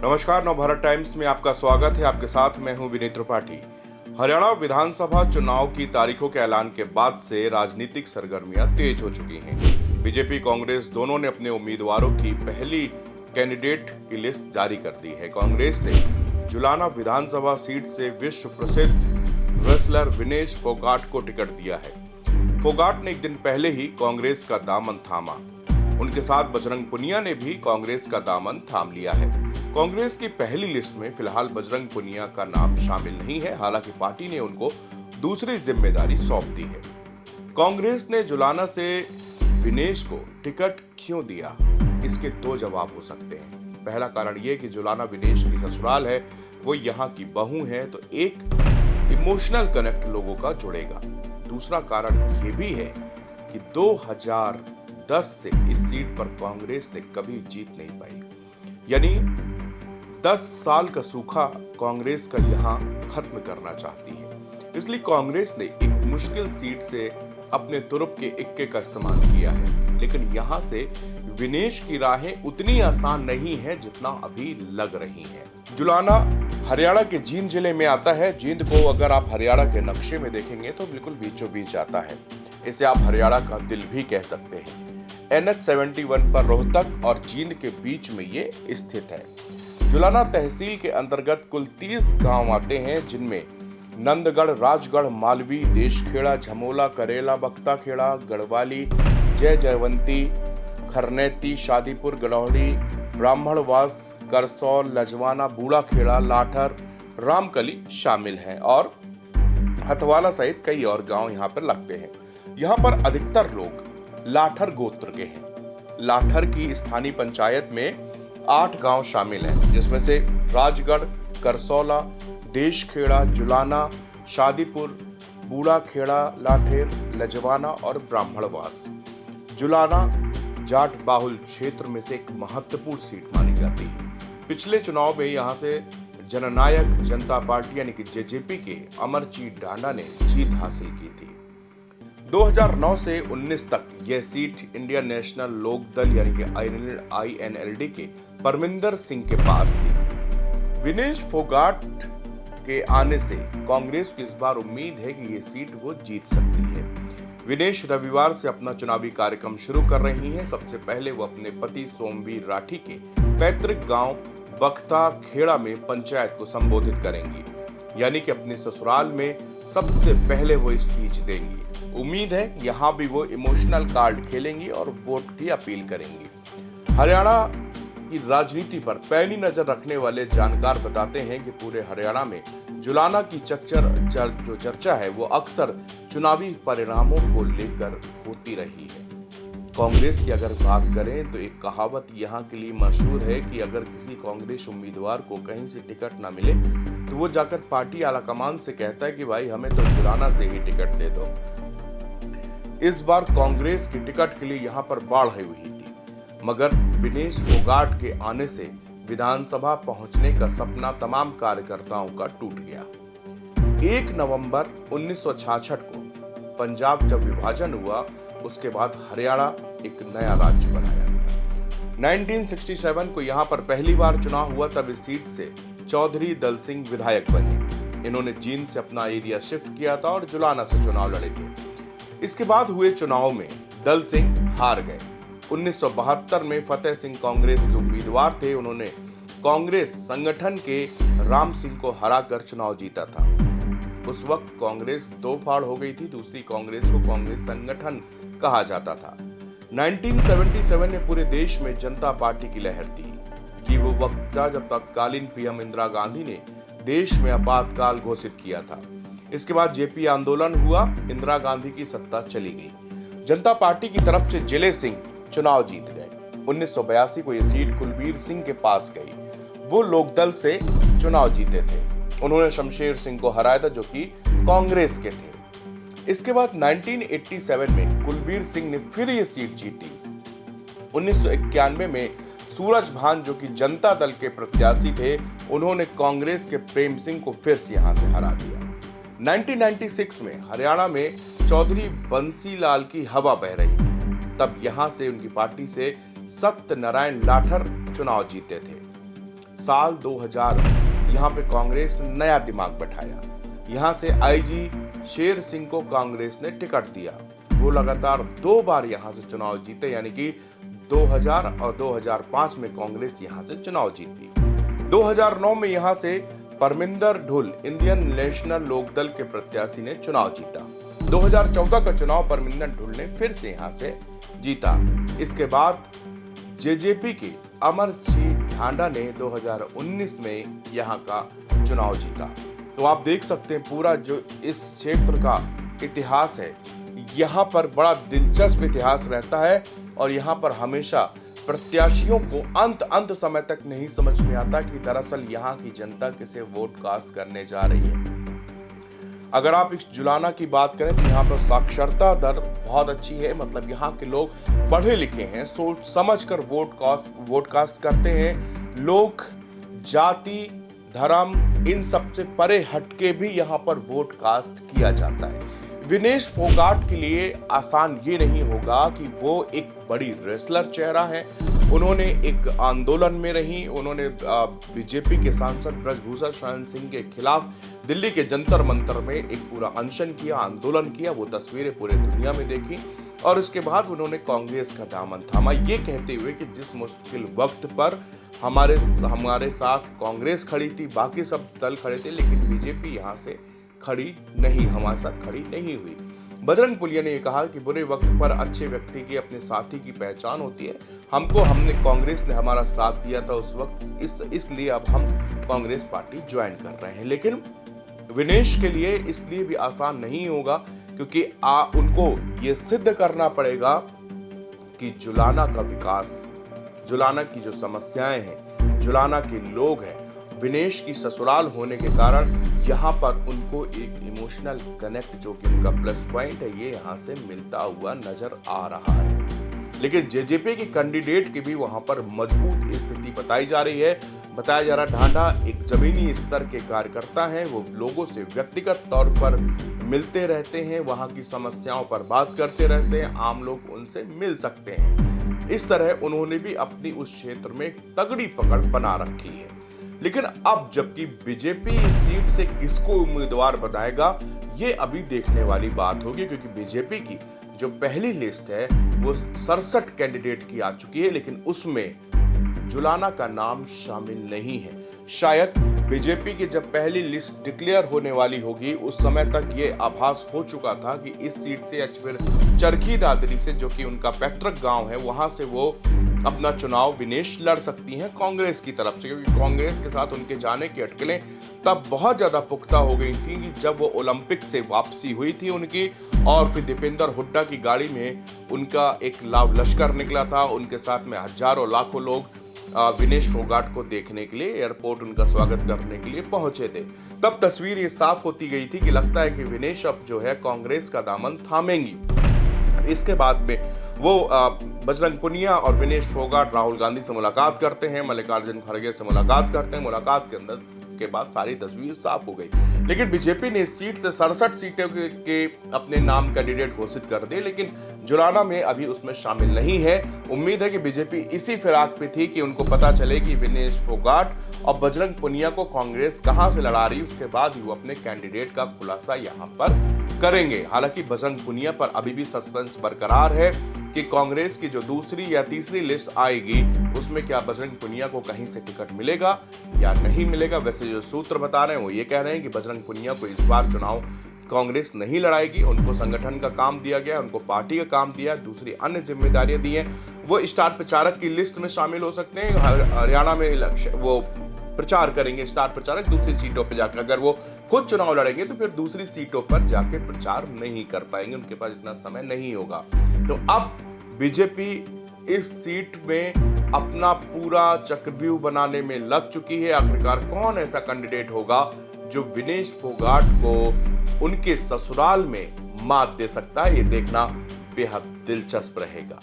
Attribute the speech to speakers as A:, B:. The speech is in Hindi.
A: नमस्कार, नवभारत टाइम्स में आपका स्वागत है। आपके साथ मैं हूं विनीत त्रिपाठी। हरियाणा विधानसभा चुनाव की तारीखों के ऐलान के बाद से राजनीतिक सरगर्मियां तेज हो चुकी हैं। बीजेपी कांग्रेस दोनों ने अपने उम्मीदवारों की पहली कैंडिडेट की लिस्ट जारी कर दी है। कांग्रेस ने जुलाना विधानसभा सीट से विश्व प्रसिद्ध रेसलर विनेश फोगाट को टिकट दिया है। फोगाट ने एक दिन पहले ही कांग्रेस का दामन थामा। उनके साथ बजरंग पुनिया ने भी कांग्रेस का दामन थाम लिया है। कांग्रेस की पहली लिस्ट में फिलहाल बजरंग पुनिया का नाम शामिल नहीं है, हालांकि पार्टी ने उनको दूसरी जिम्मेदारी सौंप दी है। कांग्रेस ने जुलाना से विनेश को टिकट क्यों दिया, इसके दो जवाब हो सकते हैं। पहला कारण यह कि जुलाना विनेश की ससुराल है, वो यहाँ की बहू है, तो एक इमोशनल कनेक्ट लोगों का जुड़ेगा। दूसरा कारण यह भी है कि 2010 से इस सीट पर कांग्रेस ने कभी जीत नहीं पाई, यानी 10 साल का सूखा कांग्रेस का यहां खत्म करना चाहती है। इसलिए कांग्रेस ने एक मुश्किल सीट से अपने तुरुप के इक्के का इस्तेमाल किया है, लेकिन यहां से विनेश की राहें उतनी आसान नहीं है जितना अभी लग रही हैं। जुलाना हरियाणा के जींद जिले में आता है। जींद को अगर आप हरियाणा के नक्शे में देखेंगे तो बिल्कुल बीचों बीच आता है। इसे आप हरियाणा का दिल भी कह सकते हैं। NH-71 पर रोहतक और जींद के बीच में ये स्थित है। जुलाना तहसील के अंतर्गत कुल 30 गांव आते हैं, जिनमें नंदगढ़, राजगढ़, मालवी, देशखेड़ा, झमोला, करेला, बख्ताखेड़ा, गढ़वाली, जय जयवंती, खरनेती, शादीपुर, गड़ौड़ी, ब्राह्मणवास, करसौल, लजवाना, बूढ़ाखेड़ा, लाठर, रामकली शामिल हैं और हथवाला सहित कई और गांव यहां पर लगते हैं। यहां पर अधिकतर लोग लाठर गोत्र के हैं। लाठर की स्थानीय पंचायत में 8 गांव शामिल हैं, जिसमें से राजगढ़, करसौला, देशखेड़ा, जुलाना, शादीपुर, बूढ़ाखेड़ा, लाठेर, लजवाना और ब्राह्मणवास। जुलाना जाट बाहुल क्षेत्र में से एक महत्वपूर्ण सीट मानी जाती है। पिछले चुनाव में यहां से जननायक जनता पार्टी यानी कि जेजेपी के अमरजीत डांडा ने जीत हासिल की थी। 2009 से 19 तक यह सीट इंडियन नेशनल लोक दल यानी कि INLD के परमिंदर सिंह के पास थी। विनेश फोगाट के आने से कांग्रेस को इस बार उम्मीद है कि ये सीट वो जीत सकती है। विनेश रविवार से अपना चुनावी कार्यक्रम शुरू कर रही हैं। सबसे पहले वो अपने पति सोमवीर राठी के पैतृक गांव बख्ताखेड़ा में पंचायत को संबोधित करेंगी, यानी कि अपने ससुराल में सबसे पहले वो स्पीच देंगी। उम्मीद है यहाँ भी वो इमोशनल कार्ड खेलेंगी और वोट की अपील करेंगी। हरियाणा की राजनीति पर पैनी नजर रखने वाले जानकार बताते हैं कि पूरे हरियाणा में जुलाना की जो चर्चा है वो अक्सर चुनावी परिणामों को लेकर होती रही है। कांग्रेस की अगर बात करें तो एक कहावत यहाँ के लिए मशहूर है कि अगर किसी कांग्रेस उम्मीदवार को कहीं से टिकट ना मिले तो वो जाकर पार्टी आलाकमान से कहता है कि भाई हमें तो जुलाना से ही टिकट दे दो। इस बार कांग्रेस की टिकट के लिए यहाँ पर बाढ़ आई हुई थी, मगर विनेश फोगाट के आने से विधानसभा पहुंचने का सपना तमाम कार्यकर्ताओं का टूट गया। 1 नवंबर 1966 को पंजाब जब विभाजन हुआ, उसके बाद हरियाणा एक नया राज्य बनाया गया। 1967 को यहाँ पर पहली बार चुनाव हुआ, तब इस सीट से चौधरी दल सिंह विधायक बने। इन्होंने जींद से अपना एरिया शिफ्ट किया था और जुलाना से चुनाव लड़े थे। इसके बाद हुए चुनाव में दल सिंह हार गए। 1972 में फतेह सिंह कांग्रेस के उम्मीदवार थे। उन्होंने कांग्रेस संगठन के राम सिंह को हराकर चुनाव जीता था। उस वक्त कांग्रेस दो फाड़ हो गई थी। दूसरी कांग्रेस को कांग्रेस संगठन कहा जाता था। 1977 में पूरे देश में जनता पार्टी की लहर थी कि वो वक्त था जब तत्कालीन पीएम इंदिरा गांधी ने देश में आपातकाल घोषित किया था। इसके बाद जेपी आंदोलन हुआ, इंदिरा गांधी की सत्ता चली गई। जनता पार्टी की तरफ से जिले सिंह चुनाव जीत गए। 1982 को यह सीट कुलबीर सिंह के पास गई। वो लोकदल से चुनाव जीते थे। उन्होंने शमशेर सिंह को हराया था, जो कि कांग्रेस के थे। इसके बाद 1987 में कुलबीर सिंह ने फिर ये सीट जीती। 1991 में सूरज भान, जो कि जनता दल के प्रत्याशी थे, उन्होंने कांग्रेस के प्रेम सिंह को फिर से यहां से हरा दिया। 1996 में हरियाणा में चौधरी बंसीलाल की हवा बह रही थी। तब यहां से उनकी पार्टी से सत्यनारायण लाठर चुनाव जीते थे। साल 2000 यहाँ पे कांग्रेस ने नया दिमाग बैठाया। यहाँ से आईजी शेर सिंह को कांग्रेस ने टिकट दिया। वो लगातार 2 बार यहाँ से चुनाव जीते, यानी कि 2000 और 2005 में कांग्रेस यहाँ से चुनाव जीती। 2009 में यहाँ से परमिंदर ढुल इंडियन नेशनल लोकदल के प्रत्याशी ने चुनाव जीता। 2014 का चुनाव परमिंदर ढुल ने फिर से यहाँ से जीता। इसके बाद जेजेपी के अमरजीत ढांडा ने 2019 में यहाँ का चुनाव जीता। तो आप देख सकते हैं पूरा जो इस क्षेत्र का इतिहास है, यहाँ पर बड़ा दिलचस्प इतिहास रहता है और यहाँ पर हमेशा प्रत्याशियों को अंत समय तक नहीं समझ में आता कि दरअसल यहाँ की जनता किसे वोट कास्ट करने जा रही है। अगर आप इस जुलाना की बात करें तो यहाँ पर साक्षरता दर बहुत अच्छी है, मतलब यहाँ के लोग पढ़े लिखे हैं, सोच समझ कर वोट कास्ट करते हैं। लोग जाति धर्म इन सबसे परे हटके भी यहाँ पर वोट कास्ट किया जाता है। विनेश फोगाट के लिए आसान ये नहीं होगा कि वो एक बड़ी रेसलर चेहरा है। उन्होंने एक आंदोलन में रही, उन्होंने बीजेपी के सांसद ब्रजभूषण शरण सिंह के खिलाफ दिल्ली के जंतर मंतर में एक पूरा अनशन किया, आंदोलन किया। वो तस्वीरें पूरे दुनिया में देखी और उसके बाद उन्होंने कांग्रेस का दामन थामा, ये कहते हुए कि जिस मुश्किल वक्त पर हमारे साथ कांग्रेस खड़ी थी, बाकी सब दल खड़े थे, लेकिन बीजेपी यहाँ से खड़ी नहीं, हमारे साथ खड़ी नहीं हुई। बजरंग पुनिया ने कहा कि बुरे वक्त पर अच्छे व्यक्ति की, अपने साथी की पहचान होती है। हमने कांग्रेस ने हमारा साथ दिया था उस वक्त, इसलिए अब हम कांग्रेस पार्टी ज्वाइन कर रहे हैं। लेकिन विनेश के लिए इसलिए भी आसान नहीं होगा क्योंकि उनको ये सिद्ध करना पड़ेगा कि जुलाना का विकास, जुलाना की जो समस्याएं हैं, जुलाना के लोग हैं, विनेश की ससुराल होने के कारण यहाँ पर उनको एक इमोशनल कनेक्ट जो कि उनका प्लस पॉइंट है, ये यहाँ से मिलता हुआ नजर आ रहा है। लेकिन जेजेपी के कैंडिडेट की भी वहाँ पर मजबूत स्थिति बताई जा रही है। बताया जा रहा ढांडा एक जमीनी स्तर के कार्यकर्ता हैं, वो लोगों से व्यक्तिगत तौर पर मिलते रहते हैं, वहाँ की समस्याओं पर बात करते रहते हैं, आम लोग उनसे मिल सकते हैं। इस तरह उन्होंने भी अपनी उस क्षेत्र में तगड़ी पकड़ बना रखी है। लेकिन अब जबकि बीजेपी इस सीट से किसको उम्मीदवार बनाएगा, ये अभी देखने वाली बात होगी, क्योंकि बीजेपी की जो पहली लिस्ट है वो 67 कैंडिडेट की आ चुकी है, लेकिन उसमें जुलाना का नाम शामिल नहीं है। शायद बीजेपी की जब पहली लिस्ट डिक्लेयर होने वाली होगी उस समय तक ये आभास हो चुका था कि इस सीट से या फिर चरखी दादरी से, जो कि उनका पैतृक गांव है, वहां से वो अपना चुनाव विनेश लड़ सकती हैं कांग्रेस की तरफ से, क्योंकि कांग्रेस के साथ उनके जाने की अटकलें तब बहुत ज्यादा पुख्ता हो गई थी कि जब वो ओलंपिक से वापसी हुई थी उनकी, और फिर दीपेंद्र हुड्डा की गाड़ी में उनका एक लाव लश्कर निकला था, उनके साथ में हजारों लाखों लोग विनेश फोगाट को देखने के लिए एयरपोर्ट उनका स्वागत करने के लिए पहुंचे थे। तब तस्वीर ये साफ होती गई थी कि लगता है कि विनेश अब जो है कांग्रेस का दामन थामेंगी। इसके बाद में वो बजरंग पुनिया और विनेश फोगाट राहुल गांधी से मुलाकात करते हैं, मल्लिकार्जुन खड़गे से मुलाकात करते हैं। मुलाकात के अंदर के बाद सारी तस्वीर साफ हो गई। लेकिन बीजेपी ने इस सीट से 67 सीटों के अपने नाम कैंडिडेट घोषित कर दिए, लेकिन जुलाना में अभी उसमें शामिल नहीं है। उम्मीद है कि बीजेपी इसी फिराक पे थी कि उनको पता चले कि विनेश फोगाट और बजरंग पुनिया को कांग्रेस कहां से लड़ा रही, उसके बाद ही वो अपने कैंडिडेट का खुलासा यहां पर करेंगे। हालांकि बजरंग पुनिया पर अभी भी सस्पेंस बरकरार है कि कांग्रेस की जो दूसरी या तीसरी लिस्ट आएगी उसमें क्या बजरंग पुनिया को कहीं से टिकट मिलेगा या नहीं मिलेगा। वैसे जो सूत्र बता रहे हैं वो ये कह रहे हैं कि बजरंग पुनिया को इस बार चुनाव कांग्रेस नहीं लड़ाएगी, उनको संगठन का काम दिया गया, उनको पार्टी का काम दिया, दूसरी अन्य जिम्मेदारियां दी हैं। वो स्टार प्रचारक की लिस्ट में शामिल हो सकते हैं। हरियाणा में वो प्रचार करेंगे स्टार प्रचारक, दूसरी सीटों पर जाकर। अगर वो खुद चुनाव लड़ेंगे तो फिर दूसरी सीटों पर जाके प्रचार नहीं कर पाएंगे, उनके पास इतना समय नहीं होगा। तो अब बीजेपी इस सीट में अपना पूरा चक्रव्यूह बनाने में लग चुकी है। आखिरकार कौन ऐसा कैंडिडेट होगा जो विनेश फोगाट को उनके ससुराल में मात दे सकता है, ये देखना बेहद दिलचस्प रहेगा।